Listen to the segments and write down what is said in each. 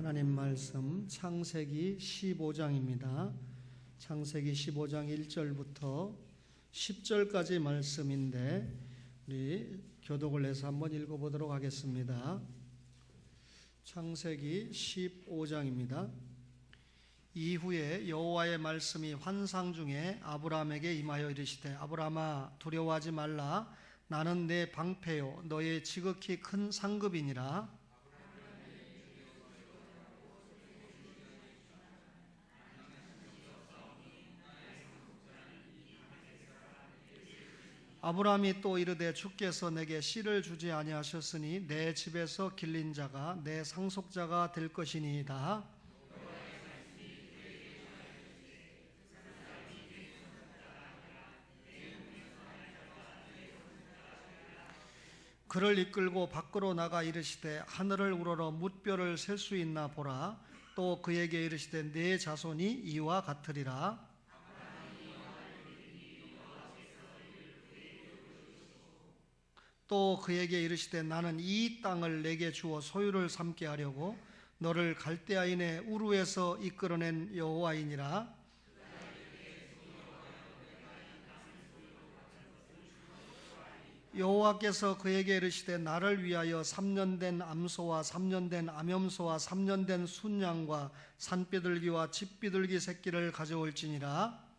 하나님 말씀 창세기 15장입니다. 창세기 15장 1절부터 10절까지 말씀인데 우리 교독을 해서 한번 읽어보도록 하겠습니다. 창세기 15장입니다. 이후에 여호와의 말씀이 환상 중에 아브라함에게 임하여 이르시되 아브라함아 두려워하지 말라. 나는 내 방패요 너의 지극히 큰 상급이니라. 아브라함이 또 이르되 주께서 내게 씨를 주지 아니하셨으니 내 집에서 길린 자가 내 상속자가 될 것이니이다. 그를 이끌고 밖으로 나가 이르시되 하늘을 우러러 뭇별을 셀 수 있나 보라. 또 그에게 이르시되 네 자손이 이와 같으리라. 또 그에게 이르시되 나는 이 땅을 내게 주어 소유를 삼게 하려고 너를 갈대아인의 우르에서 이끌어낸 여호와이니라. 여호와께서 그에게 이르시되 나를 위하여 3년 된 암소와 3년 된 암염소와 3년 된 순양과 산비둘기와 집비둘기 새끼를 가져올지니라.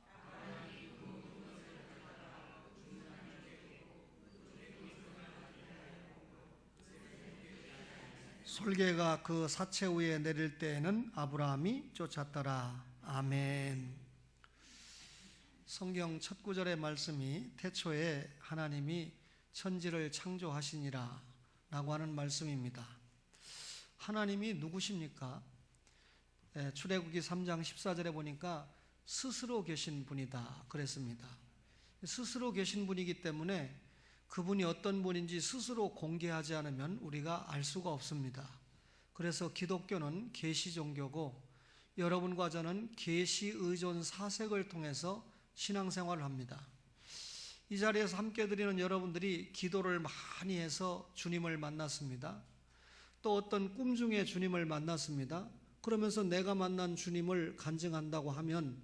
솔개가 그 사체 위에 내릴 때에는 아브라함이 쫓았더라. 아멘. 성경 첫 구절의 말씀이 태초에 하나님이 천지를 창조하시니라 라고 하는 말씀입니다. 하나님이 누구십니까? 출애굽기 3장 14절에 보니까 스스로 계신 분이다 그랬습니다. 스스로 계신 분이기 때문에 그분이 어떤 분인지 스스로 공개하지 않으면 우리가 알 수가 없습니다. 그래서 기독교는 계시 종교고 여러분과 저는 계시 의존 사색을 통해서 신앙생활을 합니다. 이 자리에서 함께 드리는 여러분들이 기도를 많이 해서 주님을 만났습니다. 또 어떤 꿈 중에 주님을 만났습니다. 그러면서 내가 만난 주님을 간증한다고 하면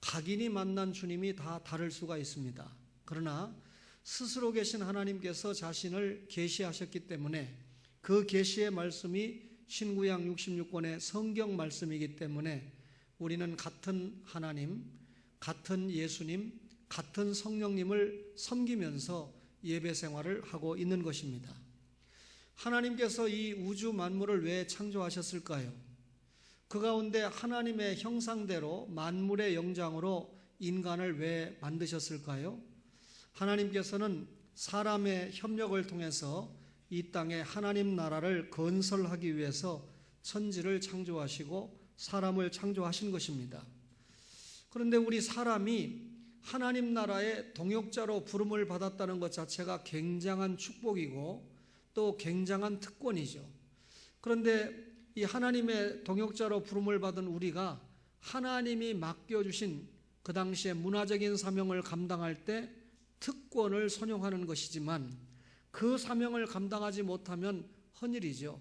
각인이 만난 주님이 다 다를 수가 있습니다. 그러나 스스로 계신 하나님께서 자신을 계시하셨기 때문에 그 계시의 말씀이 신구약 66권의 성경 말씀이기 때문에 우리는 같은 하나님, 같은 예수님, 같은 성령님을 섬기면서 예배 생활을 하고 있는 것입니다. 하나님께서 이 우주 만물을 왜 창조하셨을까요? 그 가운데 하나님의 형상대로 만물의 영장으로 인간을 왜 만드셨을까요? 하나님께서는 사람의 협력을 통해서 이 땅에 하나님 나라를 건설하기 위해서 천지를 창조하시고 사람을 창조하신 것입니다. 그런데 우리 사람이 하나님 나라의 동역자로 부름을 받았다는 것 자체가 굉장한 축복이고 또 굉장한 특권이죠. 그런데 이 하나님의 동역자로 부름을 받은 우리가 하나님이 맡겨주신 그 당시에 문화적인 사명을 감당할 때 특권을 선용하는 것이지만 그 사명을 감당하지 못하면 헌일이죠.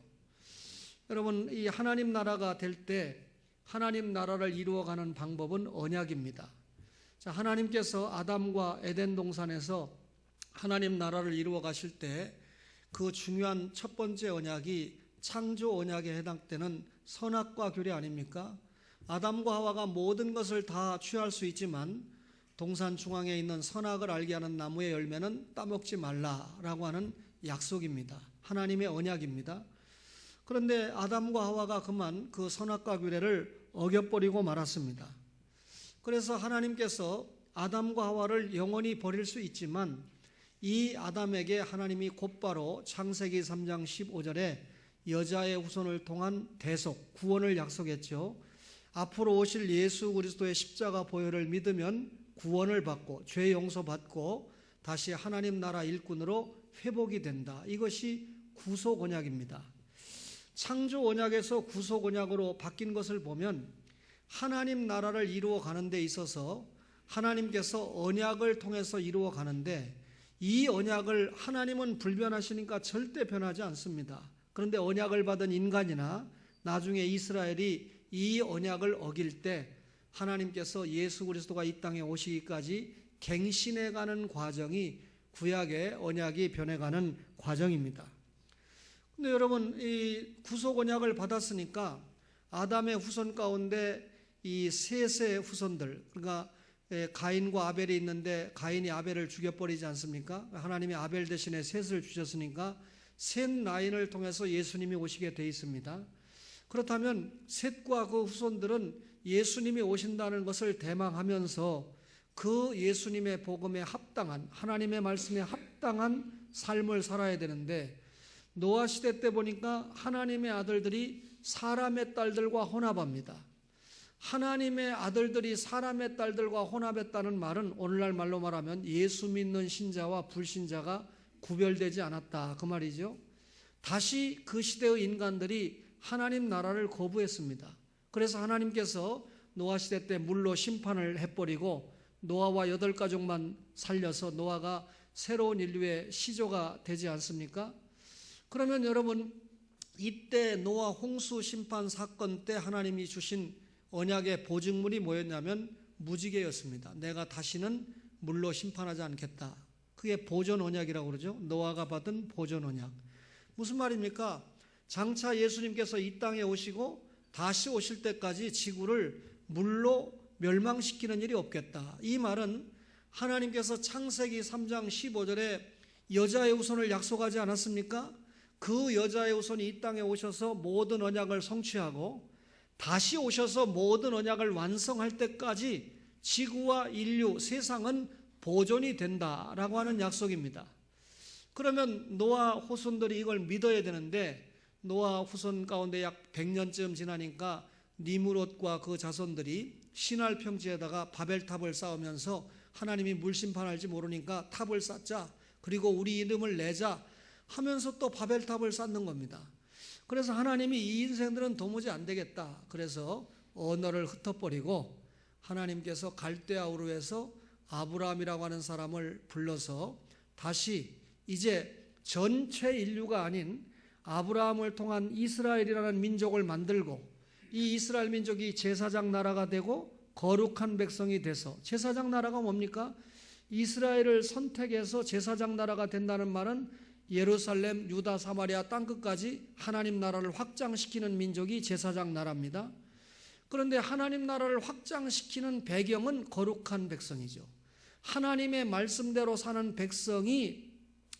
여러분, 이 하나님 나라가 될 때 하나님 나라를 이루어가는 방법은 언약입니다. 자, 하나님께서 아담과 에덴 동산에서 하나님 나라를 이루어 가실 때 그 중요한 첫 번째 언약이 창조 언약에 해당되는 선악과 규례 아닙니까? 아담과 하와가 모든 것을 다 취할 수 있지만 동산 중앙에 있는 선악을 알게 하는 나무의 열매는 따먹지 말라라고 하는 약속입니다. 하나님의 언약입니다. 그런데 아담과 하와가 그만 그 선악과 규례를 어겨버리고 말았습니다. 그래서 하나님께서 아담과 하와를 영원히 버릴 수 있지만 이 아담에게 하나님이 곧바로 창세기 3장 15절에 여자의 후손을 통한 대속, 구원을 약속했죠. 앞으로 오실 예수 그리스도의 십자가 보혈을 믿으면 구원을 받고 죄 용서받고 다시 하나님 나라 일꾼으로 회복이 된다. 이것이 구속 언약입니다. 창조 언약에서 구속 언약으로 바뀐 것을 보면 하나님 나라를 이루어 가는 데 있어서 하나님께서 언약을 통해서 이루어 가는데 이 언약을 하나님은 불변하시니까 절대 변하지 않습니다. 그런데 언약을 받은 인간이나 나중에 이스라엘이 이 언약을 어길 때 하나님께서 예수 그리스도가 이 땅에 오시기까지 갱신해가는 과정이 구약의 언약이 변해가는 과정입니다. 근데 여러분, 이 구속 언약을 받았으니까 아담의 후손 가운데 이 셋의 후손들, 그러니까 가인과 아벨이 있는데 가인이 아벨을 죽여버리지 않습니까? 하나님이 아벨 대신에 셋을 주셨으니까 셋 라인을 통해서 예수님이 오시게 돼 있습니다. 그렇다면 셋과 그 후손들은 예수님이 오신다는 것을 대망하면서 그 예수님의 복음에 합당한, 하나님의 말씀에 합당한 삶을 살아야 되는데, 노아 시대 때 보니까 하나님의 아들들이 사람의 딸들과 혼합합니다. 하나님의 아들들이 사람의 딸들과 혼합했다는 말은 오늘날 말로 말하면 예수 믿는 신자와 불신자가 구별되지 않았다, 그 말이죠. 다시 그 시대의 인간들이 하나님 나라를 거부했습니다. 그래서 하나님께서 노아 시대 때 물로 심판을 해버리고 노아와 8가족만 살려서 노아가 새로운 인류의 시조가 되지 않습니까? 그러면 여러분, 이때 노아 홍수 심판 사건 때 하나님이 주신 언약의 보증물이 뭐였냐면 무지개였습니다. 내가 다시는 물로 심판하지 않겠다. 그게 보존 언약이라고 그러죠. 노아가 받은 보존 언약. 무슨 말입니까? 장차 예수님께서 이 땅에 오시고 다시 오실 때까지 지구를 물로 멸망시키는 일이 없겠다. 이 말은 하나님께서 창세기 3장 15절에 여자의 후손을 약속하지 않았습니까? 그 여자의 후손이 이 땅에 오셔서 모든 언약을 성취하고 다시 오셔서 모든 언약을 완성할 때까지 지구와 인류, 세상은 보존이 된다라고 하는 약속입니다. 그러면 노아 후손들이 이걸 믿어야 되는데, 노아 후손 가운데 약 100년쯤 지나니까 니므롯과 그 자손들이 시날 평지에다가 바벨탑을 쌓으면서 하나님이 물 심판할지 모르니까 탑을 쌓자, 그리고 우리 이름을 내자 하면서 또 바벨탑을 쌓는 겁니다. 그래서 하나님이 이 인생들은 도무지 안 되겠다, 그래서 언어를 흩어버리고 하나님께서 갈대아 우르에서 아브라함이라고 하는 사람을 불러서 다시 이제 전체 인류가 아닌 아브라함을 통한 이스라엘이라는 민족을 만들고, 이 이스라엘 민족이 제사장 나라가 되고 거룩한 백성이 돼서, 제사장 나라가 뭡니까? 이스라엘을 선택해서 제사장 나라가 된다는 말은 예루살렘, 유다, 사마리아 땅끝까지 하나님 나라를 확장시키는 민족이 제사장 나라입니다. 그런데 하나님 나라를 확장시키는 배경은 거룩한 백성이죠. 하나님의 말씀대로 사는 백성이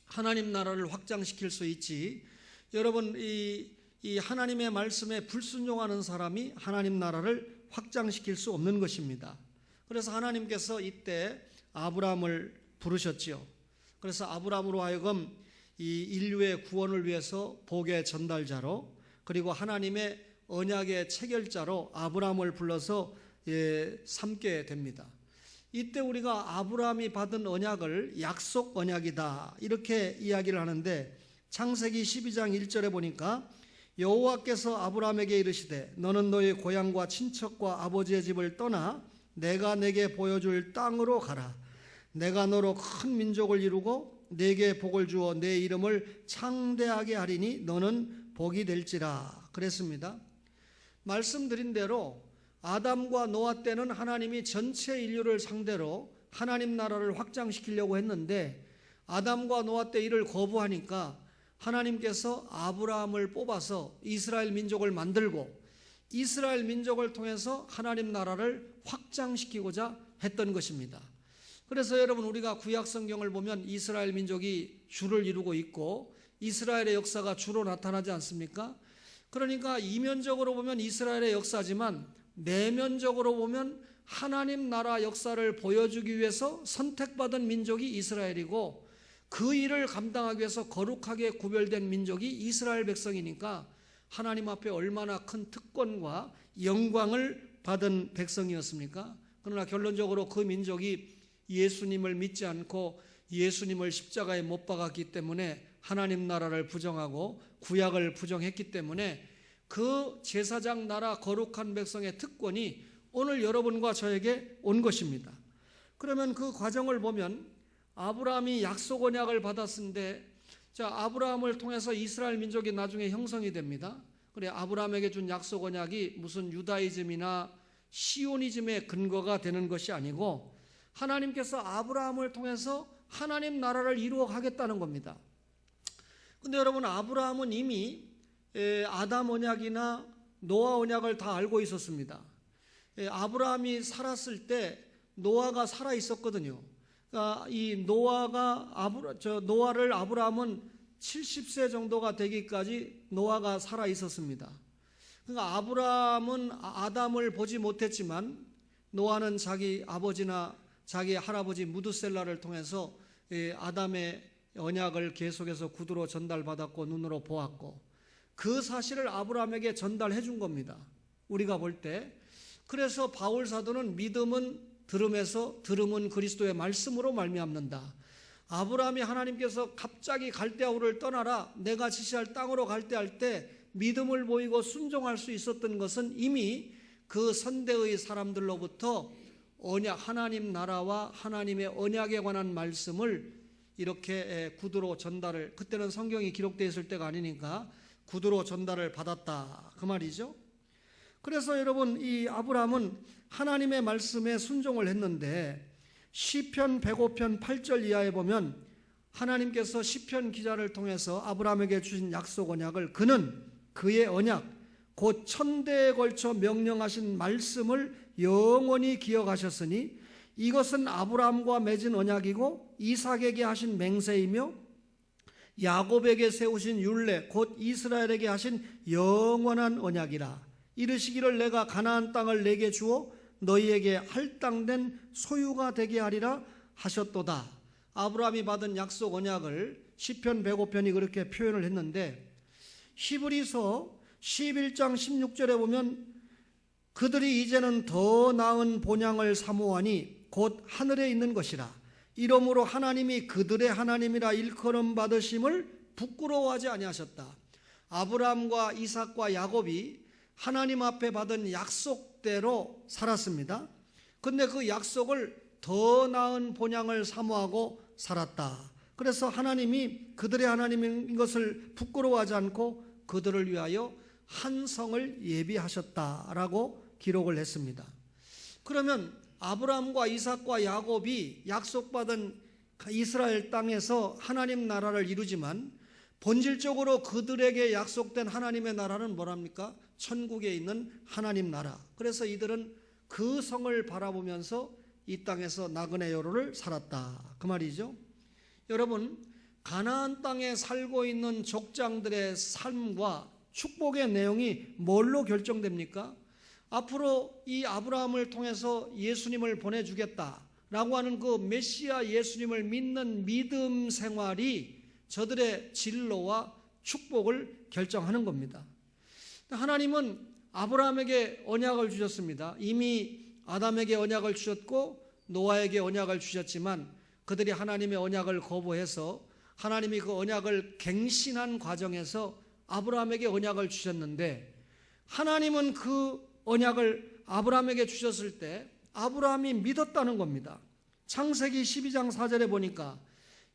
하나님 나라를 확장시킬 수 있지, 여러분, 이 하나님의 말씀에 불순종하는 사람이 하나님 나라를 확장시킬 수 없는 것입니다. 그래서 하나님께서 이때 아브라함을 부르셨지요. 그래서 아브라함으로 하여금 이 인류의 구원을 위해서 복의 전달자로, 그리고 하나님의 언약의 체결자로 아브라함을 불러서 삼게 됩니다. 이때 우리가 아브라함이 받은 언약을 약속 언약이다 이렇게 이야기를 하는데, 창세기 12장 1절에 보니까 여호와께서 아브라함에게 이르시되 너는 너의 고향과 친척과 아버지의 집을 떠나 내가 내게 보여줄 땅으로 가라. 내가 너로 큰 민족을 이루고 내게 복을 주어 내 이름을 창대하게 하리니 너는 복이 될지라 그랬습니다. 말씀드린 대로 아담과 노아 때는 하나님이 전체 인류를 상대로 하나님 나라를 확장시키려고 했는데, 아담과 노아 때 이를 거부하니까 하나님께서 아브라함을 뽑아서 이스라엘 민족을 만들고 이스라엘 민족을 통해서 하나님 나라를 확장시키고자 했던 것입니다. 그래서 여러분, 우리가 구약 성경을 보면 이스라엘 민족이 주를 이루고 있고 이스라엘의 역사가 주로 나타나지 않습니까? 그러니까 이면적으로 보면 이스라엘의 역사지만 내면적으로 보면 하나님 나라 역사를 보여주기 위해서 선택받은 민족이 이스라엘이고, 그 일을 감당하기 위해서 거룩하게 구별된 민족이 이스라엘 백성이니까 하나님 앞에 얼마나 큰 특권과 영광을 받은 백성이었습니까? 그러나 결론적으로 그 민족이 예수님을 믿지 않고 예수님을 십자가에 못 박았기 때문에 하나님 나라를 부정하고 구약을 부정했기 때문에 그 제사장 나라 거룩한 백성의 특권이 오늘 여러분과 저에게 온 것입니다. 그러면 그 과정을 보면 아브라함이 약속 언약을 받았는데, 자, 아브라함을 통해서 이스라엘 민족이 나중에 형성이 됩니다. 그래, 아브라함에게 준 약속 언약이 무슨 유다이즘이나 시오니즘의 근거가 되는 것이 아니고 하나님께서 아브라함을 통해서 하나님 나라를 이루어 가겠다는 겁니다. 근데 여러분, 아브라함은 이미 아담 언약이나 노아 언약을 다 알고 있었습니다. 아브라함이 살았을 때 노아가 살아 있었거든요. 그러니까 이 노아를 아브라함은 70세 정도가 되기까지 노아가 살아 있었습니다. 그러니까 아브라함은 아담을 보지 못했지만 노아는 자기 아버지나 자기 할아버지 무드셀라를 통해서 아담의 언약을 계속해서 구두로 전달받았고 눈으로 보았고 그 사실을 아브라함에게 전달해 준 겁니다. 우리가 볼 때. 그래서 바울 사도는 믿음은 들음에서, 들음은 그리스도의 말씀으로 말미암는다. 아브라함이 하나님께서 갑자기 갈대아우를 떠나라, 내가 지시할 땅으로 갈대할 때 믿음을 보이고 순종할 수 있었던 것은 이미 그 선대의 사람들로부터 언약, 하나님 나라와 하나님의 언약에 관한 말씀을 이렇게 구두로 전달을, 그때는 성경이 기록되어 있을 때가 아니니까 구두로 전달을 받았다, 그 말이죠. 그래서 여러분, 이 아브라함은 하나님의 말씀에 순종을 했는데 시편 105편 8절 이하에 보면 하나님께서 시편 기자를 통해서 아브라함에게 주신 약속 언약을 그는 그의 언약 곧 천대에 걸쳐 명령하신 말씀을 영원히 기억하셨으니 이것은 아브라함과 맺은 언약이고 이삭에게 하신 맹세이며 야곱에게 세우신 율례 곧 이스라엘에게 하신 영원한 언약이라. 이르시기를 내가 가나안 땅을 내게 주어 너희에게 할당된 소유가 되게 하리라 하셨도다. 아브라함이 받은 약속 언약을 시편 105편이 그렇게 표현을 했는데 히브리서 11장 16절에 보면 그들이 이제는 더 나은 본향을 사모하니 곧 하늘에 있는 것이라. 이러므로 하나님이 그들의 하나님이라 일컬음 받으심을 부끄러워하지 아니하셨다. 아브라함과 이삭과 야곱이 하나님 앞에 받은 약속대로 살았습니다. 근데 그 약속을 더 나은 본향을 사모하고 살았다. 그래서 하나님이 그들의 하나님인 것을 부끄러워하지 않고 그들을 위하여 한 성을 예비하셨다라고 기록을 했습니다. 그러면 아브라함과 이삭과 야곱이 약속받은 이스라엘 땅에서 하나님 나라를 이루지만 본질적으로 그들에게 약속된 하나님의 나라는 뭐랍니까? 천국에 있는 하나님 나라. 그래서 이들은 그 성을 바라보면서 이 땅에서 나그네 여로를 살았다, 그 말이죠. 여러분, 가나안 땅에 살고 있는 족장들의 삶과 축복의 내용이 뭘로 결정됩니까? 앞으로 이 아브라함을 통해서 예수님을 보내주겠다라고 하는 그 메시아 예수님을 믿는 믿음 생활이 저들의 진로와 축복을 결정하는 겁니다. 하나님은 아브라함에게 언약을 주셨습니다. 이미 아담에게 언약을 주셨고 노아에게 언약을 주셨지만 그들이 하나님의 언약을 거부해서 하나님이 그 언약을 갱신한 과정에서 아브라함에게 언약을 주셨는데 하나님은 그 언약을 아브라함에게 주셨을 때 아브라함이 믿었다는 겁니다. 창세기 12장 4절에 보니까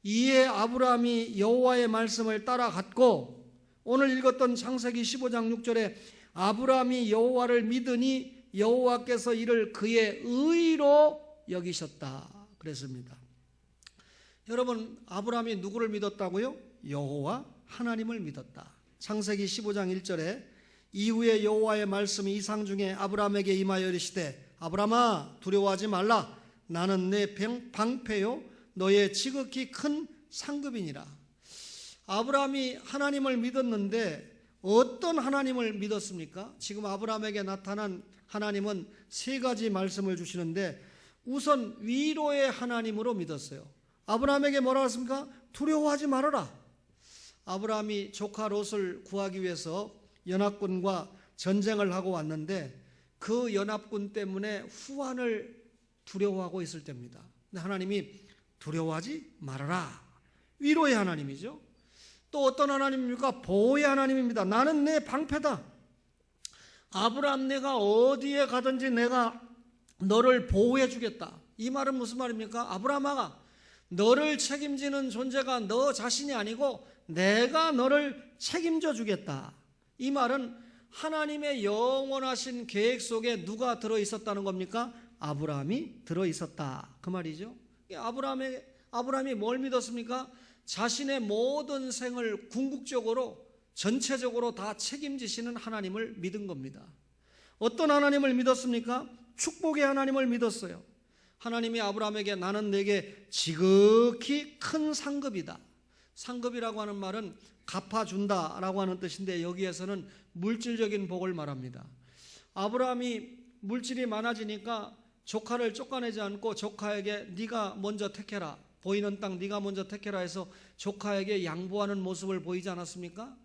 이에 아브라함이 여호와의 말씀을 따라갔고, 오늘 읽었던 창세기 15장 6절에 아브라함이 여호와를 믿으니 여호와께서 이를 그의 의로 여기셨다 그랬습니다. 여러분, 아브라함이 누구를 믿었다고요? 여호와 하나님을 믿었다. 창세기 15장 1절에 이후에 여호와의 말씀이 이상 중에 아브라함에게 임하여 이르시되 아브라함아 두려워하지 말라. 나는 내 방패요 너의 지극히 큰 상급이니라. 아브라함이 하나님을 믿었는데 어떤 하나님을 믿었습니까? 지금 아브라함에게 나타난 하나님은 세 가지 말씀을 주시는데 우선 위로의 하나님으로 믿었어요. 아브라함에게 뭐라고 했습니까? 두려워하지 말아라. 아브라함이 조카 롯을 구하기 위해서 연합군과 전쟁을 하고 왔는데 그 연합군 때문에 후환을 두려워하고 있을 때입니다. 근데 하나님이 두려워하지 말아라. 위로의 하나님이죠. 또 어떤 하나님입니까? 보호의 하나님입니다. 나는 내 방패다. 아브라함, 내가 어디에 가든지 내가 너를 보호해 주겠다. 이 말은 무슨 말입니까? 아브라함아, 너를 책임지는 존재가 너 자신이 아니고 내가 너를 책임져 주겠다. 이 말은 하나님의 영원하신 계획 속에 누가 들어있었다는 겁니까? 아브라함이 들어있었다, 그 말이죠. 아브라함이 뭘 믿었습니까? 자신의 모든 생을 궁극적으로 전체적으로 다 책임지시는 하나님을 믿은 겁니다. 어떤 하나님을 믿었습니까? 축복의 하나님을 믿었어요. 하나님이 아브라함에게 나는 내게 지극히 큰 상급이다. 상급이라고 하는 말은 갚아준다 라고 하는 뜻인데, 여기에서는 물질적인 복을 말합니다. 아브라함이 물질이 많아지니까 조카를 쫓아내지 않고 조카에게 네가 먼저 택해라, 보이는 땅 네가 먼저 택해라 해서 조카에게 양보하는 모습을 보이지 않았습니까?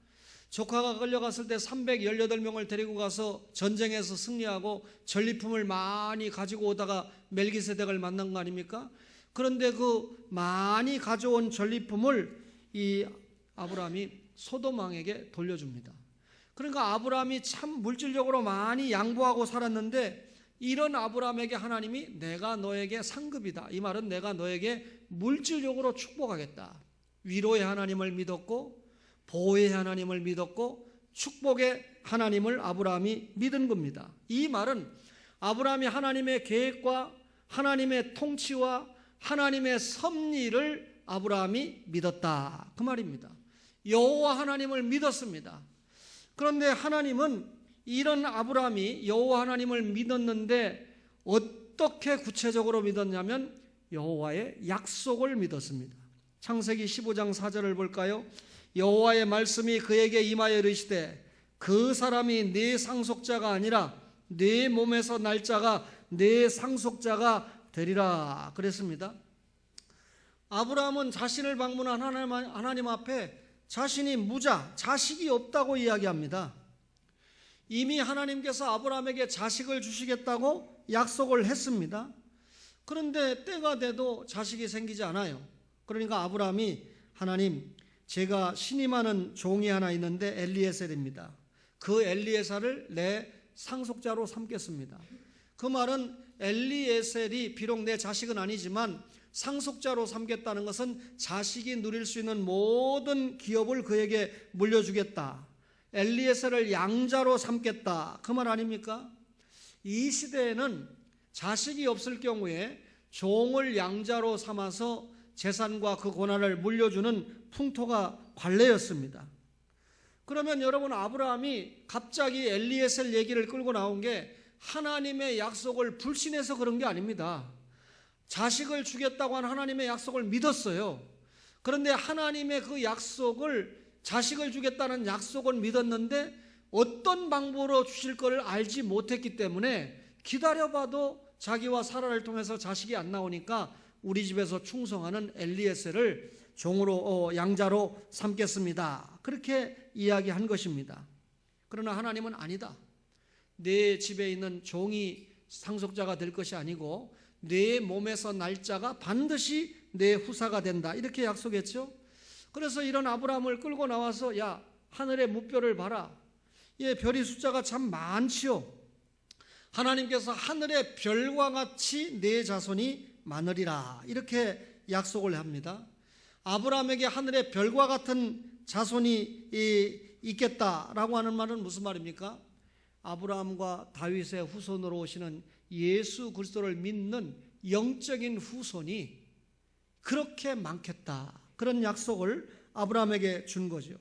조카가 끌려갔을 때 318명을 데리고 가서 전쟁에서 승리하고 전리품을 많이 가지고 오다가 멜기세덱을 만난 거 아닙니까? 그런데 그 많이 가져온 전리품을 이 아브라함이 소돔 왕에게 돌려줍니다. 그러니까 아브라함이 참 물질적으로 많이 양보하고 살았는데, 이런 아브라함에게 하나님이 내가 너에게 상급이다, 이 말은 내가 너에게 물질적으로 축복하겠다. 위로의 하나님을 믿었고 보호의 하나님을 믿었고 축복의 하나님을 아브라함이 믿은 겁니다. 이 말은 아브라함이 하나님의 계획과 하나님의 통치와 하나님의 섭리를 아브라함이 믿었다, 그 말입니다. 여호와 하나님을 믿었습니다. 그런데 하나님은 이런 아브라함이 여호와 하나님을 믿었는데 어떻게 구체적으로 믿었냐면 여호와의 약속을 믿었습니다. 창세기 15장 4절을 볼까요? 여호와의 말씀이 그에게 임하여 이르시되 그 사람이 네 상속자가 아니라 네 몸에서 날 자가 네 상속자가 되리라 그랬습니다. 아브라함은 자신을 방문한 하나님 앞에 자신이 무자, 자식이 없다고 이야기합니다. 이미 하나님께서 아브라함에게 자식을 주시겠다고 약속을 했습니다. 그런데 때가 돼도 자식이 생기지 않아요. 그러니까 아브라함이 하나님, 제가 신임하는 종이 하나 있는데 엘리에셀입니다. 그 엘리에셀을 내 상속자로 삼겠습니다. 그 말은 엘리에셀이 비록 내 자식은 아니지만 상속자로 삼겠다는 것은 자식이 누릴 수 있는 모든 기업을 그에게 물려주겠다, 엘리에셀을 양자로 삼겠다, 그 말 아닙니까? 이 시대에는 자식이 없을 경우에 종을 양자로 삼아서 재산과 그 권한을 물려주는 풍토가 관례였습니다. 그러면 여러분, 아브라함이 갑자기 엘리에셀 얘기를 끌고 나온 게 하나님의 약속을 불신해서 그런 게 아닙니다. 자식을 주겠다고 한 하나님의 약속을 믿었어요. 그런데 하나님의 그 약속을, 자식을 주겠다는 약속을 믿었는데 어떤 방법으로 주실 것을 알지 못했기 때문에 기다려봐도 자기와 사라를 통해서 자식이 안 나오니까 우리 집에서 충성하는 엘리에셀을 종으로 양자로 삼겠습니다, 그렇게 이야기한 것입니다. 그러나 하나님은 아니다. 내 집에 있는 종이 상속자가 될 것이 아니고 내 몸에서 날 자가 반드시 내 후사가 된다, 이렇게 약속했죠. 그래서 이런 아브라함을 끌고 나와서 야, 하늘의 무별을 봐라. 예, 별이 숫자가 참 많지요. 하나님께서 하늘의 별과 같이 내 자손이 많으리라, 이렇게 약속을 합니다. 아브라함에게 하늘의 별과 같은 자손이 있겠다라고 하는 말은 무슨 말입니까? 아브라함과 다윗의 후손으로 오시는 예수 그리스도를 믿는 영적인 후손이 그렇게 많겠다, 그런 약속을 아브라함에게 준 거죠.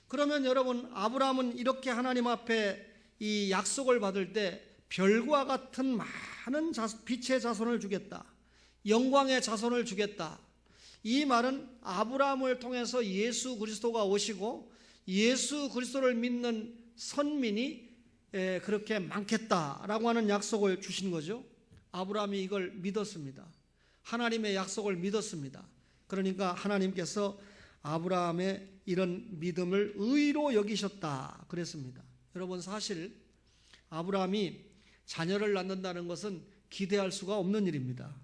그러면 여러분, 아브라함은 이렇게 하나님 앞에 이 약속을 받을 때 별과 같은 많은 빛의 자손을 주겠다, 영광의 자손을 주겠다, 이 말은 아브라함을 통해서 예수 그리스도가 오시고 예수 그리스도를 믿는 선민이 그렇게 많겠다라고 하는 약속을 주신 거죠. 아브라함이 이걸 믿었습니다. 하나님의 약속을 믿었습니다. 그러니까 하나님께서 아브라함의 이런 믿음을 의로 여기셨다 그랬습니다. 여러분, 사실 아브라함이 자녀를 낳는다는 것은 기대할 수가 없는 일입니다.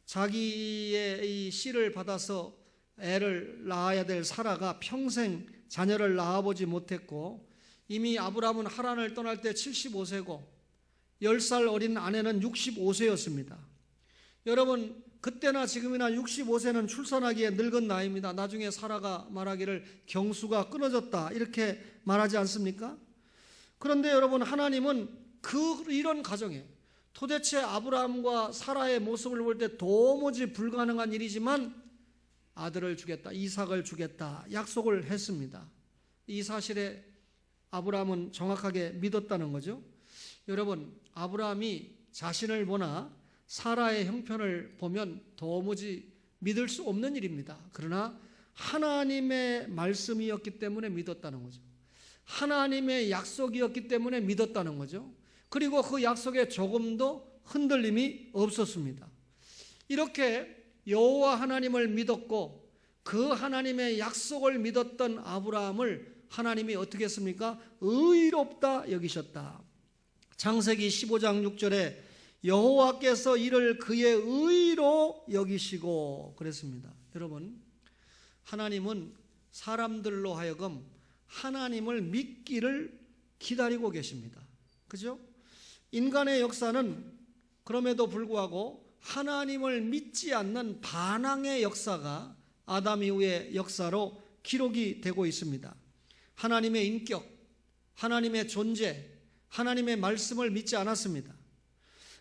자기의 이 씨를 받아서 애를 낳아야 될 사라가 평생 자녀를 낳아보지 못했고, 이미 아브라함은 하란을 떠날 때 75세고 10살 어린 아내는 65세였습니다. 여러분, 그때나 지금이나 65세는 출산하기에 늙은 나이입니다. 나중에 사라가 말하기를 경수가 끊어졌다, 이렇게 말하지 않습니까? 그런데 여러분, 하나님은 이런 가정에 도대체 아브라함과 사라의 모습을 볼 때 도무지 불가능한 일이지만 아들을 주겠다, 이삭을 주겠다 약속을 했습니다. 이 사실에 아브라함은 정확하게 믿었다는 거죠. 여러분, 아브라함이 자신을 보나 사라의 형편을 보면 도무지 믿을 수 없는 일입니다. 그러나 하나님의 말씀이었기 때문에 믿었다는 거죠. 하나님의 약속이었기 때문에 믿었다는 거죠. 그리고 그 약속에 조금도 흔들림이 없었습니다. 이렇게 여호와 하나님을 믿었고 그 하나님의 약속을 믿었던 아브라함을 하나님이 어떻게 했습니까? 의롭다 여기셨다. 창세기 15장 6절에 여호와께서 이를 그의 의로 여기시고 그랬습니다. 여러분, 하나님은 사람들로 하여금 하나님을 믿기를 기다리고 계십니다. 그죠? 인간의 역사는 그럼에도 불구하고 하나님을 믿지 않는 반항의 역사가 아담 이후의 역사로 기록이 되고 있습니다. 하나님의 인격, 하나님의 존재, 하나님의 말씀을 믿지 않았습니다.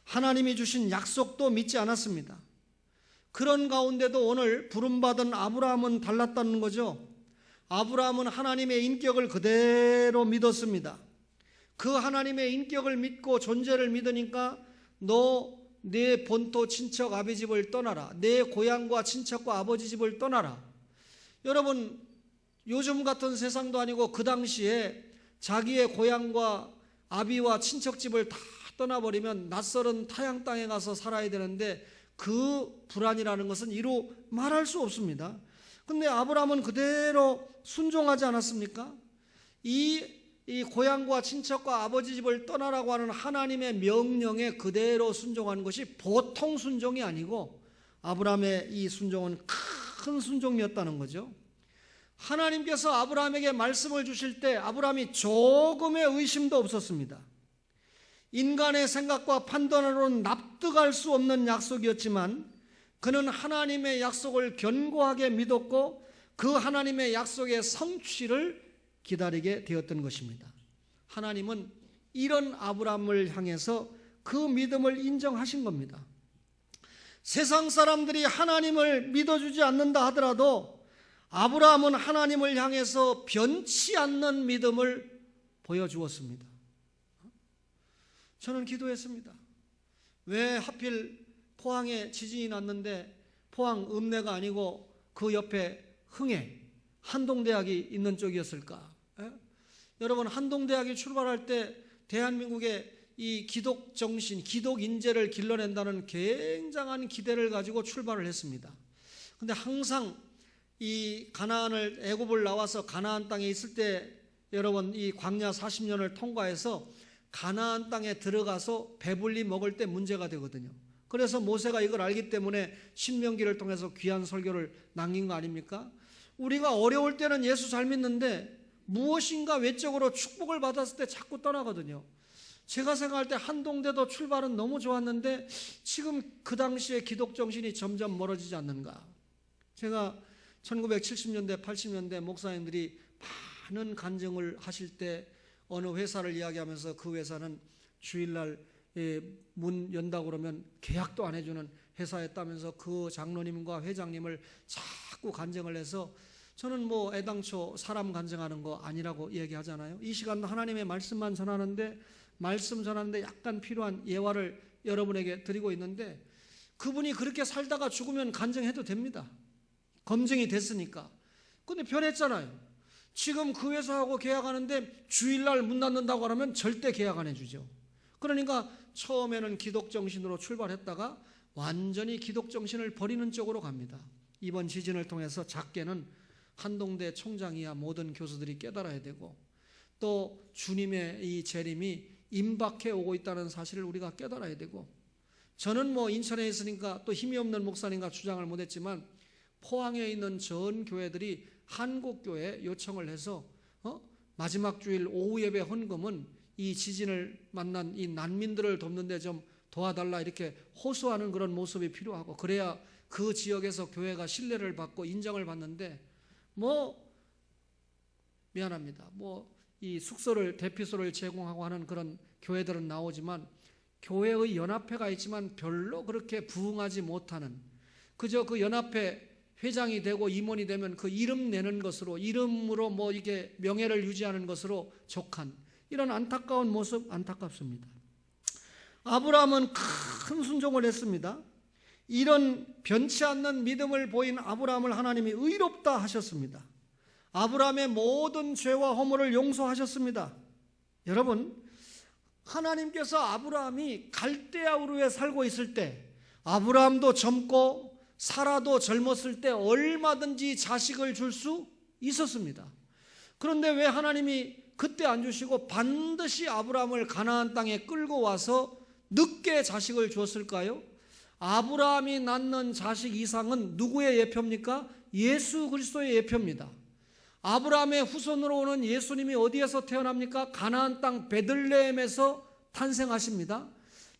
하나님이 주신 약속도 믿지 않았습니다. 그런 가운데도 오늘 부름받은 아브라함은 달랐다는 거죠. 아브라함은 하나님의 인격을 그대로 믿었습니다. 그 하나님의 인격을 믿고 존재를 믿으니까 너 내 본토 친척 아비 집을 떠나라. 내 고향과 친척과 아버지 집을 떠나라. 여러분, 요즘 같은 세상도 아니고 그 당시에 자기의 고향과 아비와 친척 집을 다 떠나버리면 낯설은 타양 땅에 가서 살아야 되는데 그 불안이라는 것은 이루 말할 수 없습니다. 근데 아브라함은 그대로 순종하지 않았습니까? 이 고향과 친척과 아버지 집을 떠나라고 하는 하나님의 명령에 그대로 순종하는 것이 보통 순종이 아니고 아브라함의 이 순종은 큰 순종이었다는 거죠. 하나님께서 아브라함에게 말씀을 주실 때 아브라함이 조금의 의심도 없었습니다. 인간의 생각과 판단으로는 납득할 수 없는 약속이었지만 그는 하나님의 약속을 견고하게 믿었고 그 하나님의 약속의 성취를 기다리게 되었던 것입니다. 하나님은 이런 아브라함을 향해서 그 믿음을 인정하신 겁니다. 세상 사람들이 하나님을 믿어주지 않는다 하더라도 아브라함은 하나님을 향해서 변치 않는 믿음을 보여주었습니다. 저는 기도했습니다. 왜 하필 포항에 지진이 났는데 포항 읍내가 아니고 그 옆에 흥해 한동대학이 있는 쪽이었을까? 여러분, 한동대학이 출발할 때 대한민국의 이 기독 정신, 기독 인재를 길러낸다는 굉장한 기대를 가지고 출발을 했습니다. 근데 항상 이 가나안을 애굽을 나와서 가나안 땅에 있을 때 여러분 이 광야 40년을 통과해서 가나안 땅에 들어가서 배불리 먹을 때 문제가 되거든요. 그래서 모세가 이걸 알기 때문에 신명기를 통해서 귀한 설교를 남긴 거 아닙니까? 우리가 어려울 때는 예수 잘 믿는데 무엇인가 외적으로 축복을 받았을 때 자꾸 떠나거든요. 제가 생각할 때 한동대도 출발은 너무 좋았는데 지금 그 당시에 기독 정신이 점점 멀어지지 않는가. 제가 1970년대 80년대 목사님들이 많은 간증을 하실 때 어느 회사를 이야기하면서 그 회사는 주일날 문 연다고 그러면 계약도 안 해주는 회사였다면서 그 장로님과 회장님을 자꾸 간증을 해서 저는 뭐 애당초 사람 간증하는 거 아니라고 얘기하잖아요. 이 시간 하나님의 말씀만 전하는데 말씀 전하는데 약간 필요한 예화를 여러분에게 드리고 있는데 그분이 그렇게 살다가 죽으면 간증해도 됩니다. 검증이 됐으니까. 근데 변했잖아요. 지금 그 회사하고 계약하는데 주일날 문 닫는다고 하면 절대 계약 안 해주죠. 그러니까 처음에는 기독정신으로 출발했다가 완전히 기독정신을 버리는 쪽으로 갑니다. 이번 지진을 통해서 작게는 한동대 총장이야 모든 교수들이 깨달아야 되고 또 주님의 이 재림이 임박해 오고 있다는 사실을 우리가 깨달아야 되고 저는 뭐 인천에 있으니까 또 힘이 없는 목사님과 주장을 못했지만 포항에 있는 전 교회들이 한국교회 요청을 해서 마지막 주일 오후 예배 헌금은 이 지진을 만난 이 난민들을 돕는 데 좀 도와달라 이렇게 호소하는 그런 모습이 필요하고 그래야 그 지역에서 교회가 신뢰를 받고 인정을 받는데 뭐 미안합니다. 뭐 이 숙소를 대피소를 제공하고 하는 그런 교회들은 나오지만 교회의 연합회가 있지만 별로 그렇게 부흥하지 못하는, 그저 그 연합회 회장이 되고 임원이 되면 그 이름 내는 것으로, 이름으로 뭐 이게 명예를 유지하는 것으로 족한 이런 안타까운 모습, 안타깝습니다. 아브라함은 큰 순종을 했습니다. 이런 변치 않는 믿음을 보인 아브라함을 하나님이 의롭다 하셨습니다. 아브라함의 모든 죄와 허물을 용서하셨습니다. 여러분, 하나님께서 아브라함이 갈대아 우르에 살고 있을 때, 아브라함도 젊고 사라도 젊었을 때 얼마든지 자식을 줄 수 있었습니다. 그런데 왜 하나님이 그때 안 주시고 반드시 아브라함을 가나안 땅에 끌고 와서 늦게 자식을 주었을까요? 아브라함이 낳는 자식 이상은 누구의 예표입니까? 예수 그리스도의 예표입니다. 아브라함의 후손으로 오는 예수님이 어디에서 태어납니까? 가나안 땅 베들레헴에서 탄생하십니다.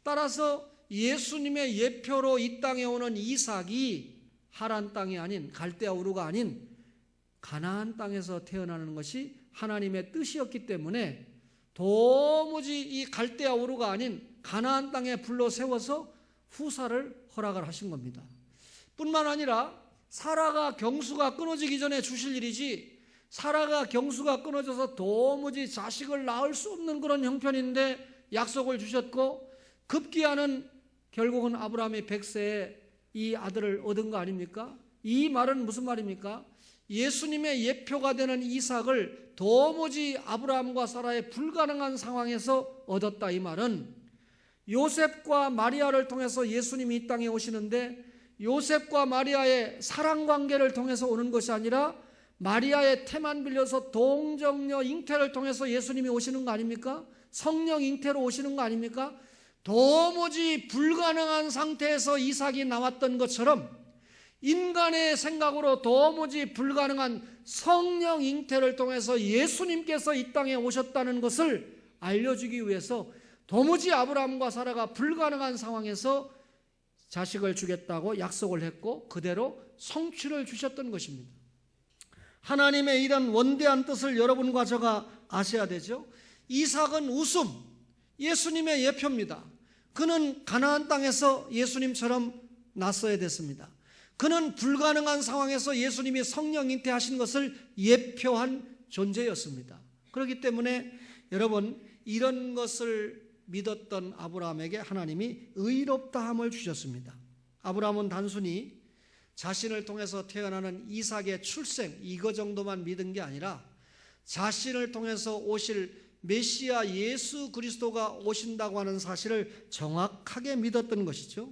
따라서 예수님의 예표로 이 땅에 오는 이삭이 하란 땅이 아닌, 갈대아 우르가 아닌 가나안 땅에서 태어나는 것이 하나님의 뜻이었기 때문에 도무지 이 갈대아 우르가 아닌 가나안 땅에 불러 세워서 후사를 허락을 하신 겁니다. 뿐만 아니라 사라가 경수가 끊어지기 전에 주실 일이지, 사라가 경수가 끊어져서 도무지 자식을 낳을 수 없는 그런 형편인데 약속을 주셨고, 급기야는 결국은 아브라함이 100세에 이 아들을 얻은 거 아닙니까? 이 말은 무슨 말입니까? 예수님의 예표가 되는 이삭을 도무지 아브라함과 사라의 불가능한 상황에서 얻었다, 이 말은 요셉과 마리아를 통해서 예수님이 이 땅에 오시는데, 요셉과 마리아의 사랑관계를 통해서 오는 것이 아니라 마리아의 태만 빌려서 동정녀 잉태를 통해서 예수님이 오시는 거 아닙니까? 성령 잉태로 오시는 거 아닙니까? 도무지 불가능한 상태에서 이삭이 나왔던 것처럼 인간의 생각으로 도무지 불가능한 성령 잉태를 통해서 예수님께서 이 땅에 오셨다는 것을 알려주기 위해서 도무지 아브라함과 사라가 불가능한 상황에서 자식을 주겠다고 약속을 했고 그대로 성취를 주셨던 것입니다. 하나님의 이런 원대한 뜻을 여러분과 저가 아셔야 되죠. 이삭은 웃음, 예수님의 예표입니다. 그는 가나안 땅에서 예수님처럼 났어야 됐습니다. 그는 불가능한 상황에서 예수님이 성령 잉태하신 것을 예표한 존재였습니다. 그렇기 때문에 여러분, 이런 것을 믿었던 아브라함에게 하나님이 의롭다함을 주셨습니다. 아브라함은 단순히 자신을 통해서 태어나는 이삭의 출생 이거 정도만 믿은 게 아니라 자신을 통해서 오실 메시아 예수 그리스도가 오신다고 하는 사실을 정확하게 믿었던 것이죠.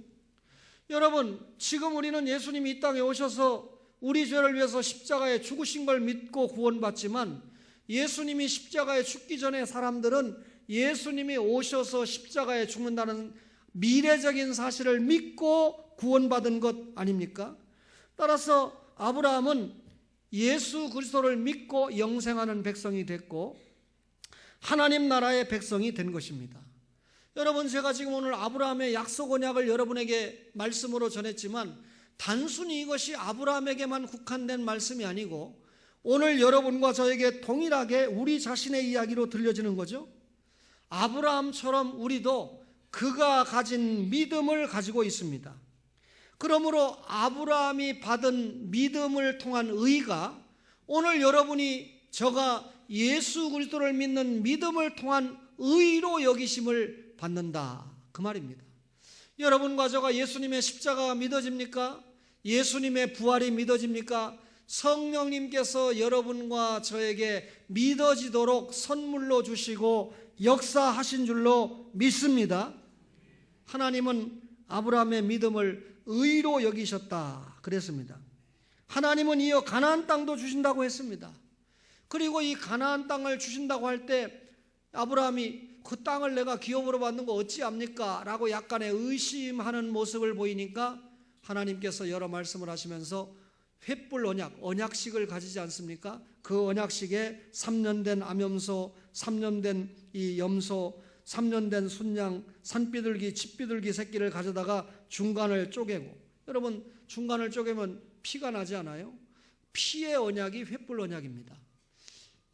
여러분, 지금 우리는 예수님이 이 땅에 오셔서 우리 죄를 위해서 십자가에 죽으신 걸 믿고 구원받지만, 예수님이 십자가에 죽기 전에 사람들은 예수님이 오셔서 십자가에 죽는다는 미래적인 사실을 믿고 구원받은 것 아닙니까? 따라서 아브라함은 예수 그리스도를 믿고 영생하는 백성이 됐고 하나님 나라의 백성이 된 것입니다. 여러분, 제가 지금 오늘 아브라함의 약속 언약을 여러분에게 말씀으로 전했지만 단순히 이것이 아브라함에게만 국한된 말씀이 아니고 오늘 여러분과 저에게 동일하게 우리 자신의 이야기로 들려지는 거죠. 아브라함처럼 우리도 그가 가진 믿음을 가지고 있습니다. 그러므로 아브라함이 받은 믿음을 통한 의가 오늘 여러분이 저가 예수 그리스도를 믿는 믿음을 통한 의로 여기심을 받는다, 그 말입니다. 여러분과 저가 예수님의 십자가가 믿어집니까? 예수님의 부활이 믿어집니까? 성령님께서 여러분과 저에게 믿어지도록 선물로 주시고 역사하신 줄로 믿습니다. 하나님은 아브라함의 믿음을 의로 여기셨다 그랬습니다. 하나님은 이어 가나안 땅도 주신다고 했습니다. 그리고 이 가나안 땅을 주신다고 할 때 아브라함이 그 땅을 내가 기업으로 받는 거 어찌합니까? 라고 약간의 의심하는 모습을 보이니까 하나님께서 여러 말씀을 하시면서 횃불 언약, 언약식을 가지지 않습니까? 그 언약식에 3년 된 암염소, 3년 된 이 염소, 3년 된 순양, 산비둘기, 집비둘기 새끼를 가져다가 중간을 쪼개고, 여러분 중간을 쪼개면 피가 나지 않아요? 피의 언약이 횃불 언약입니다.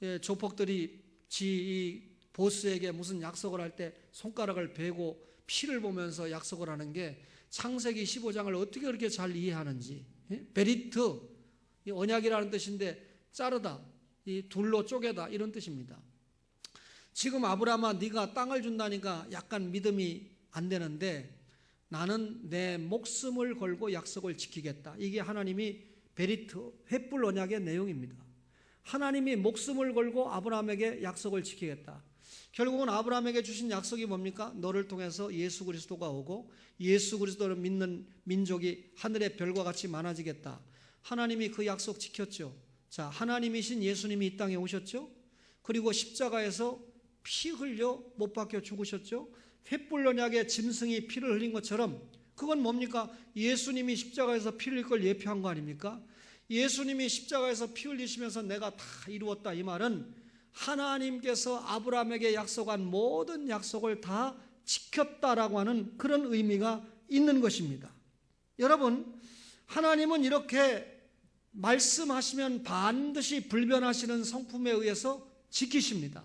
예, 조폭들이 이 보스에게 무슨 약속을 할 때 손가락을 베고 피를 보면서 약속을 하는 게 창세기 15장을 어떻게 그렇게 잘 이해하는지. 베리트, 이 언약이라는 뜻인데 자르다, 이 둘로 쪼개다 이런 뜻입니다. 지금 아브라함아 네가 땅을 준다니까 약간 믿음이 안 되는데 나는 내 목숨을 걸고 약속을 지키겠다. 이게 하나님이 베리트, 횃불 언약의 내용입니다. 하나님이 목숨을 걸고 아브라함에게 약속을 지키겠다. 결국은 아브라함에게 주신 약속이 뭡니까? 너를 통해서 예수 그리스도가 오고 예수 그리스도를 믿는 민족이 하늘의 별과 같이 많아지겠다. 하나님이 그 약속 지켰죠. 자, 하나님이신 예수님이 이 땅에 오셨죠. 그리고 십자가에서 피 흘려 못 박혀 죽으셨죠. 횃불 언약의 짐승이 피를 흘린 것처럼 그건 뭡니까? 예수님이 십자가에서 피 흘릴 걸 예표한 거 아닙니까? 예수님이 십자가에서 피 흘리시면서 내가 다 이루었다 이 말은 하나님께서 아브라함에게 약속한 모든 약속을 다 지켰다라고 하는 그런 의미가 있는 것입니다. 여러분, 하나님은 이렇게 말씀하시면 반드시 불변하시는 성품에 의해서 지키십니다.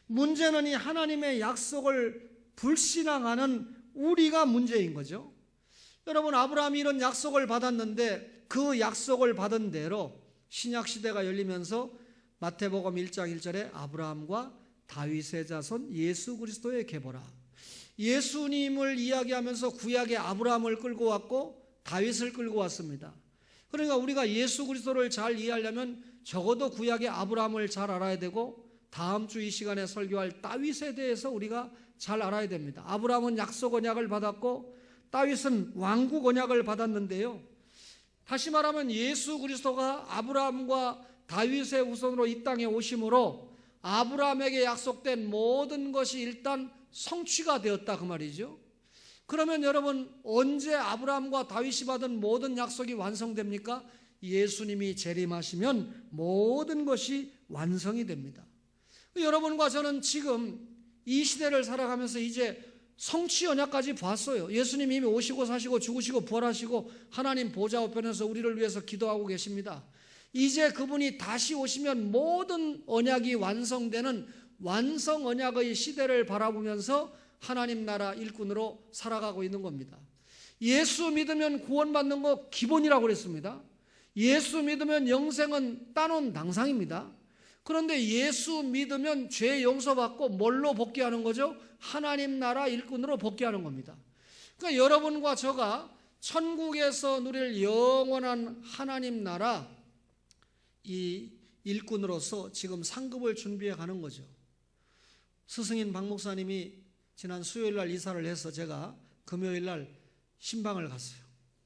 문제는 이 하나님의 약속을 불신앙하는 우리가 문제인 거죠. 여러분, 아브라함이 이런 약속을 받았는데 그 약속을 받은 대로 신약시대가 열리면서 마태복음 1장 1절에 아브라함과 다윗의 자손 예수 그리스도의 계보라. 예수님을 이야기하면서 구약의 아브라함을 끌고 왔고 다윗을 끌고 왔습니다. 그러니까 우리가 예수 그리스도를 잘 이해하려면 적어도 구약의 아브라함을 잘 알아야 되고 다음 주 이 시간에 설교할 다윗에 대해서 우리가 잘 알아야 됩니다. 아브라함은 약속 언약을 받았고 다윗은 왕국 언약을 받았는데요. 다시 말하면 예수 그리스도가 아브라함과 다윗의 후손으로 이 땅에 오심으로 아브라함에게 약속된 모든 것이 일단 성취가 되었다 그 말이죠. 그러면 여러분 언제 아브라함과 다윗이 받은 모든 약속이 완성됩니까? 예수님이 재림하시면 모든 것이 완성이 됩니다. 여러분과 저는 지금 이 시대를 살아가면서 이제 성취 언약까지 봤어요. 예수님이 이미 오시고 사시고 죽으시고 부활하시고 하나님 보좌 우편에서 우리를 위해서 기도하고 계십니다. 이제 그분이 다시 오시면 모든 언약이 완성되는 완성 언약의 시대를 바라보면서 하나님 나라 일꾼으로 살아가고 있는 겁니다. 예수 믿으면 구원받는 거 기본이라고 그랬습니다. 예수 믿으면 영생은 따놓은 당상입니다. 그런데 예수 믿으면 죄 용서받고 뭘로 복귀하는 거죠? 하나님 나라 일꾼으로 복귀하는 겁니다. 그러니까 여러분과 저가 천국에서 누릴 영원한 하나님 나라 이 일꾼으로서 지금 상급을 준비해 가는 거죠. 스승인 박 목사님이 지난 수요일 날 이사를 해서 제가 금요일 날 신방을 갔어요.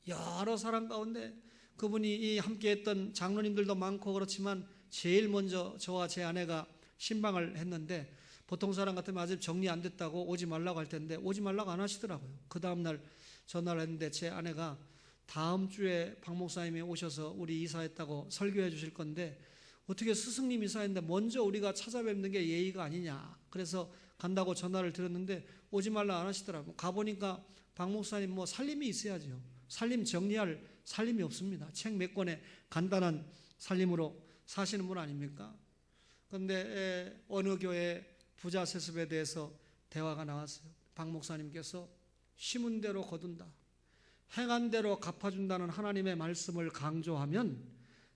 여러 사람 가운데 그분이 함께 했던 장로님들도 많고 그렇지만 제일 먼저 저와 제 아내가 신방을 했는데 보통 사람 같으면 아직 정리 안 됐다고 오지 말라고 할 텐데 오지 말라고 안 하시더라고요. 그 다음날 전화를 했는데 제 아내가 다음 주에 박 목사님이 오셔서 우리 이사했다고 설교해 주실 건데 어떻게 스승님 이사했는데 먼저 우리가 찾아뵙는 게 예의가 아니냐. 그래서 간다고 전화를 드렸는데 오지 말라 안 하시더라고요. 가보니까 박 목사님 뭐 살림이 있어야죠. 살림 정리할 살림이 없습니다. 책 몇 권에 간단한 살림으로 사시는 분 아닙니까? 그런데 어느 교회 부자 세습에 대해서 대화가 나왔어요. 박 목사님께서 심은 대로 거둔다. 행한 대로 갚아준다는 하나님의 말씀을 강조하면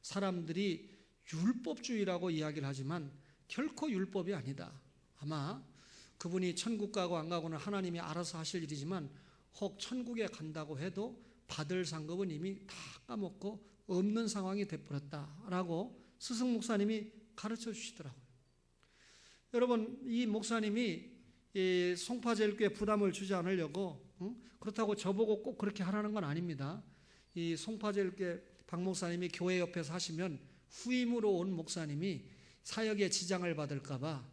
사람들이 율법주의라고 이야기를 하지만 결코 율법이 아니다. 아마 그분이 천국 가고 안 가고는 하나님이 알아서 하실 일이지만 혹 천국에 간다고 해도 받을 상급은 이미 다 까먹고 없는 상황이 돼버렸다라고 스승 목사님이 가르쳐 주시더라고요. 여러분 이 목사님이 이 송파제일교회 부담을 주지 않으려고 그렇다고 저보고 꼭 그렇게 하라는 건 아닙니다. 이 송파제일교회 박 목사님이 교회 옆에서 하시면 후임으로 온 목사님이 사역에 지장을 받을까 봐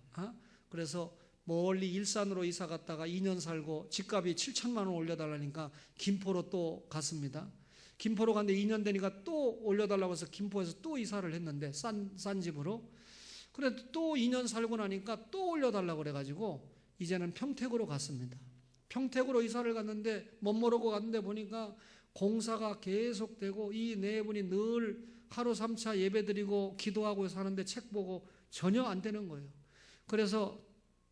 그래서 멀리 일산으로 이사 갔다가 2년 살고 집값이 7천만 원 올려달라니까 김포로 또 갔습니다. 김포로 갔는데 2년 되니까 또 올려달라고 해서 김포에서 또 이사를 했는데 싼 집으로. 그래도 또 2년 살고 나니까 또 올려달라고 그래가지고 이제는 평택으로 갔습니다. 평택으로 이사를 갔는데 못 모르고 갔는데 보니까 공사가 계속되고 이 네 분이 늘 하루 3차 예배 드리고 기도하고 사는데 책 보고 전혀 안 되는 거예요. 그래서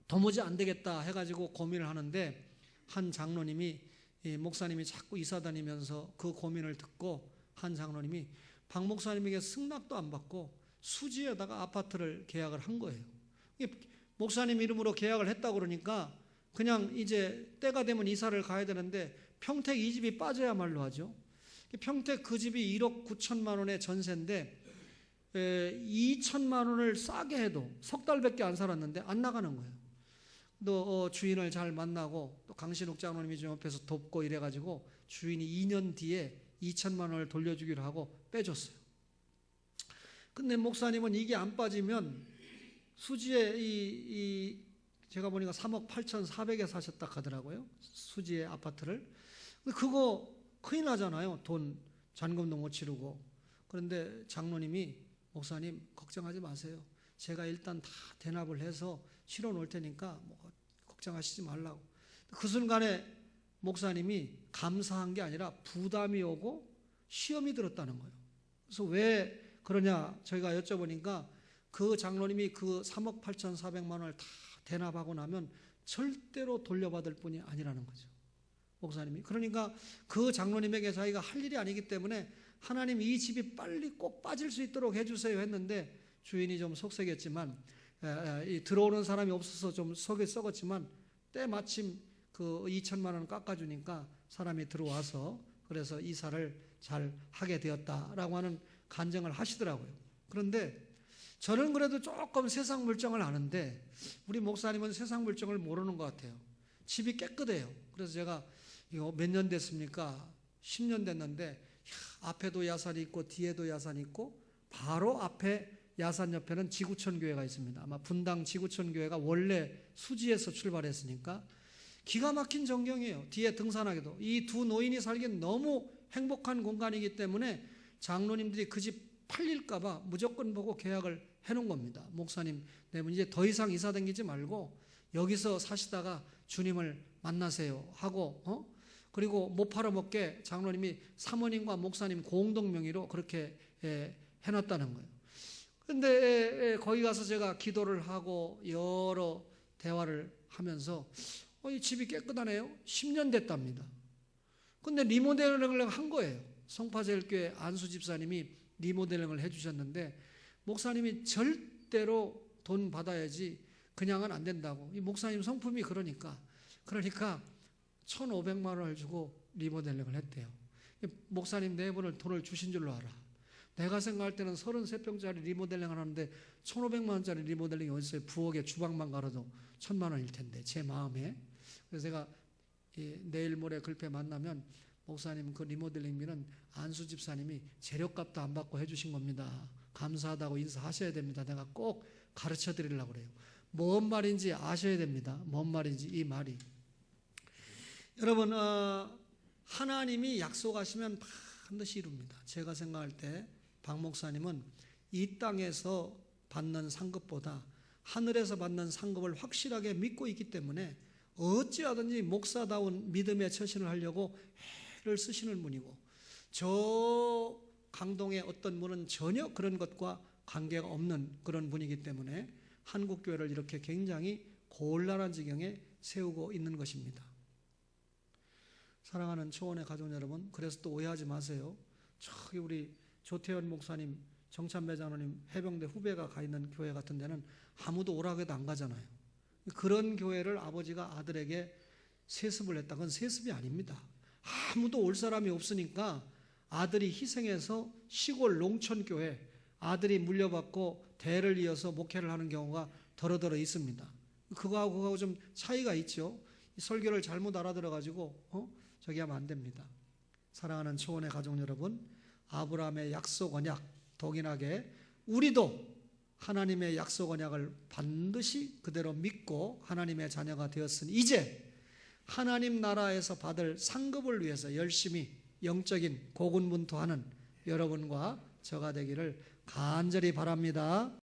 도무지 안 되겠다 해가지고 고민을 하는데 한 장로님이, 이 목사님이 자꾸 이사 다니면서 그 고민을 듣고 한 장로님이 박 목사님에게 승낙도 안 받고 수지에다가 아파트를 계약을 한 거예요. 목사님 이름으로 계약을 했다고 그러니까 그냥 이제 때가 되면 이사를 가야 되는데 평택 이 집이 빠져야말로 하죠. 평택 그 집이 1억 9천만 원의 전세인데 2천만 원을 싸게 해도 석 달밖에 안 살았는데 안 나가는 거예요. 또 주인을 잘 만나고 또 강신욱 장로님이 좀 옆에서 돕고 이래가지고 주인이 2년 뒤에 2천만 원을 돌려주기로 하고 빼줬어요. 근데 목사님은 이게 안 빠지면 수지에 제가 보니까 3억 8,400에 사셨다 하더라고요. 수지의 아파트를. 그거 큰일 나잖아요. 돈 잔금도 못 치르고. 그런데 장로님이 목사님 걱정하지 마세요. 제가 일단 다 대납을 해서 실어 놓을 테니까 뭐 걱정하시지 말라고. 그 순간에 목사님이 감사한 게 아니라 부담이 오고 시험이 들었다는 거예요. 그래서 왜 그러냐 저희가 여쭤보니까 그 장로님이 그 3억 8,400만 원을 다 대납하고 나면 절대로 돌려받을 분이 아니라는 거죠. 목사님이. 그러니까 그 장로님에게 자기가 할 일이 아니기 때문에 하나님 이 집이 빨리 꼭 빠질 수 있도록 해주세요 했는데 주인이 좀 속색였지만 들어오는 사람이 없어서 좀 속이 썩었지만 때마침 그 2천만 원 깎아주니까 사람이 들어와서 그래서 이사를 잘 하게 되었다라고 하는 간증을 하시더라고요. 그런데 저는 그래도 조금 세상 물정을 아는데 우리 목사님은 세상 물정을 모르는 것 같아요. 집이 깨끗해요. 그래서 제가 이거 몇 년 됐습니까? 10년 됐는데 앞에도 야산이 있고 뒤에도 야산이 있고 바로 앞에 야산 옆에는 지구촌 교회가 있습니다. 아마 분당 지구촌 교회가 원래 수지에서 출발했으니까 기가 막힌 전경이에요. 뒤에 등산하기도. 이 두 노인이 살기엔 너무 행복한 공간이기 때문에 장로님들이 그 집 팔릴까봐 무조건 보고 계약을 해놓은 겁니다. 목사님, 이제 더 이상 이사 다니지 말고 여기서 사시다가 주님을 만나세요 하고 그리고 못 팔아먹게 장로님이 사모님과 목사님 공동 명의로 그렇게 해놨다는 거예요. 그런데 거기 가서 제가 기도를 하고 여러 대화를 하면서 이 집이 깨끗하네요. 10년 됐답니다. 근데 리모델링을 한 거예요. 성파제일교회 안수 집사님이 리모델링을 해주셨는데 목사님이 절대로 돈 받아야지 그냥은 안 된다고. 이 목사님 성품이 그러니까 1,500만 원을 주고 리모델링을 했대요. 목사님 네 분을 돈을 주신 줄로 알아. 내가 생각할 때는 33평짜리 리모델링을 하는데 1,500만 원짜리 리모델링이 어딨어요. 부엌에 주방만 갈아도 1,000만 원일 텐데 제 마음에. 그래서 제가 내일 모레 글패 만나면 목사님 그 리모델링비는 안수 집사님이 재료값도 안 받고 해주신 겁니다. 감사하다고 인사하셔야 됩니다. 내가 꼭 가르쳐 드리려고 그래요. 뭔 말인지 아셔야 됩니다. 뭔 말인지 이 말이. 여러분 하나님이 약속하시면 반드시 이룹니다. 제가 생각할 때 박 목사님은 이 땅에서 받는 상급보다 하늘에서 받는 상급을 확실하게 믿고 있기 때문에 어찌하든지 목사다운 믿음의 처신을 하려고 애를 쓰시는 분이고 저 강동의 어떤 분은 전혀 그런 것과 관계가 없는 그런 분이기 때문에 한국교회를 이렇게 굉장히 곤란한 지경에 세우고 있는 것입니다. 사랑하는 초원의 가족 여러분, 그래서 또 오해하지 마세요. 저기 우리 조태현 목사님, 정찬배 장로님 해병대 후배가 가 있는 교회 같은 데는 아무도 오라고 해도 안 가잖아요. 그런 교회를 아버지가 아들에게 세습을 했다. 그건 세습이 아닙니다. 아무도 올 사람이 없으니까 아들이 희생해서 시골 농촌교회 아들이 물려받고 대를 이어서 목회를 하는 경우가 더러더러 있습니다. 그거하고 좀 차이가 있죠. 설교를 잘못 알아들어가지고 저기 하면 안 됩니다. 사랑하는 초원의 가족 여러분, 아브라함의 약속 언약 동일하게 우리도 하나님의 약속 언약을 반드시 그대로 믿고 하나님의 자녀가 되었으니 이제 하나님 나라에서 받을 상급을 위해서 열심히 영적인 고군분투하는 여러분과 저가 되기를 간절히 바랍니다.